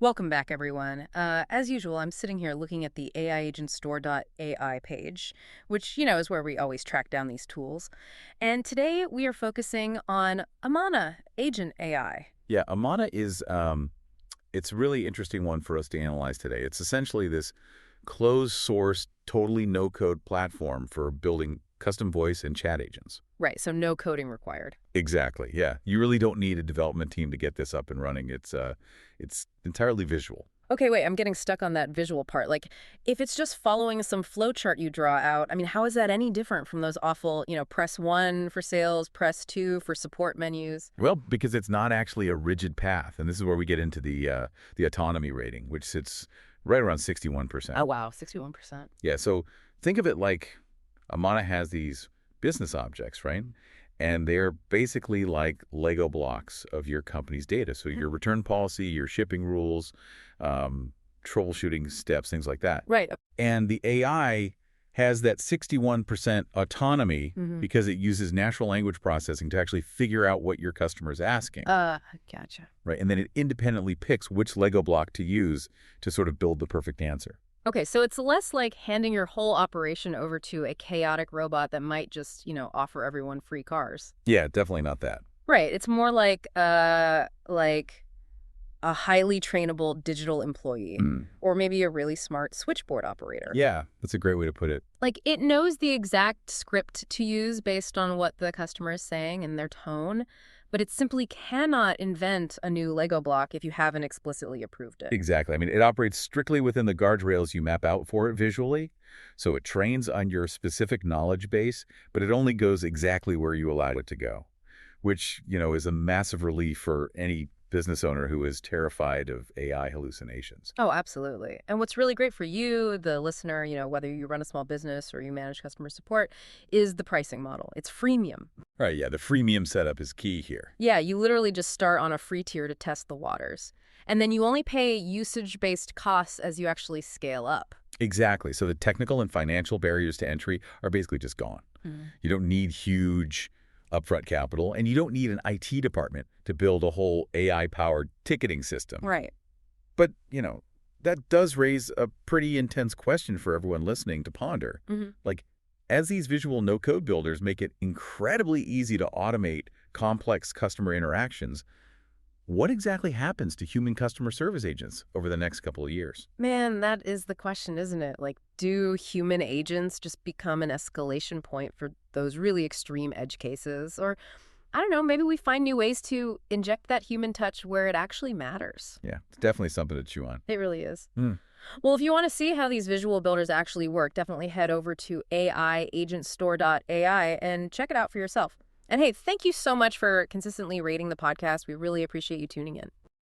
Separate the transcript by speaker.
Speaker 1: Welcome back, everyone. As usual, I'm sitting here looking at the AIagentStore.ai page, which, is where we always track down these tools. And today we are focusing on Amanah Agent AI.
Speaker 2: Yeah, Amana is it's a really interesting one for us to analyze today. It's essentially this closed source, totally no-code platform for building custom voice and chat agents.
Speaker 1: Right, so no coding required.
Speaker 2: Exactly. Yeah. You really don't need a development team to get this up and running. It's entirely visual.
Speaker 1: Okay, wait, I'm getting stuck on that visual part. Like, if it's just following some flowchart you draw out, how is that any different from those awful, press 1 for sales, press 2 for support menus?
Speaker 2: Well, because it's not actually a rigid path, and this is where we get into the autonomy rating, which sits right around 61%.
Speaker 1: Oh, wow, 61%.
Speaker 2: Yeah, so think of it like Amana has these business objects, right? And they're basically like Lego blocks of your company's data. So your return policy, your shipping rules, troubleshooting steps, things like that.
Speaker 1: Right.
Speaker 2: And the AI has that 61% autonomy
Speaker 1: Mm-hmm.
Speaker 2: because it uses natural language processing to actually figure out what your customer is asking,
Speaker 1: Gotcha.
Speaker 2: right? And then it independently picks which Lego block to use to sort of build the perfect answer.
Speaker 1: Okay, so it's less like handing your whole operation over to a chaotic robot that might just, offer everyone free cars.
Speaker 2: Yeah, definitely not that.
Speaker 1: Right. It's more like a highly trainable digital employee
Speaker 2: Mm.
Speaker 1: or maybe a really smart switchboard operator.
Speaker 2: Yeah, that's a great way to put it.
Speaker 1: Like it knows the exact script to use based on what the customer is saying and their tone, but it simply cannot invent a new Lego block if you haven't explicitly approved it.
Speaker 2: Exactly. I mean, it operates strictly within the guardrails you map out for it visually. So it trains on your specific knowledge base, but it only goes exactly where you allow it to go, which, is a massive relief for any business owner who is terrified of AI hallucinations.
Speaker 1: Oh, absolutely. And what's really great for you, the listener, whether you run a small business or you manage customer support, is the pricing model. It's freemium.
Speaker 2: Right, yeah, the freemium setup is key here.
Speaker 1: Yeah, you literally just start on a free tier to test the waters. And then you only pay usage-based costs as you actually scale up.
Speaker 2: Exactly. So the technical and financial barriers to entry are basically just gone. You don't need huge upfront capital, and you don't need an IT department to build a whole AI-powered ticketing system.
Speaker 1: Right.
Speaker 2: But, that does raise a pretty intense question for everyone listening to ponder.
Speaker 1: Mm-hmm.
Speaker 2: Like, as these visual no-code builders make it incredibly easy to automate complex customer interactions, what exactly happens to human customer service agents over the next couple of years?
Speaker 1: Man, that is the question, isn't it? Like, do human agents just become an escalation point for those really extreme edge cases? Or, I don't know, maybe we find new ways to inject that human touch where it actually matters.
Speaker 2: Yeah, it's definitely something to chew on.
Speaker 1: It really is.
Speaker 2: Mm.
Speaker 1: Well, if you want to see how these visual builders actually work, definitely head over to AIagentStore.ai and check it out for yourself. And hey, thank you so much for consistently rating the podcast. We really appreciate you tuning in.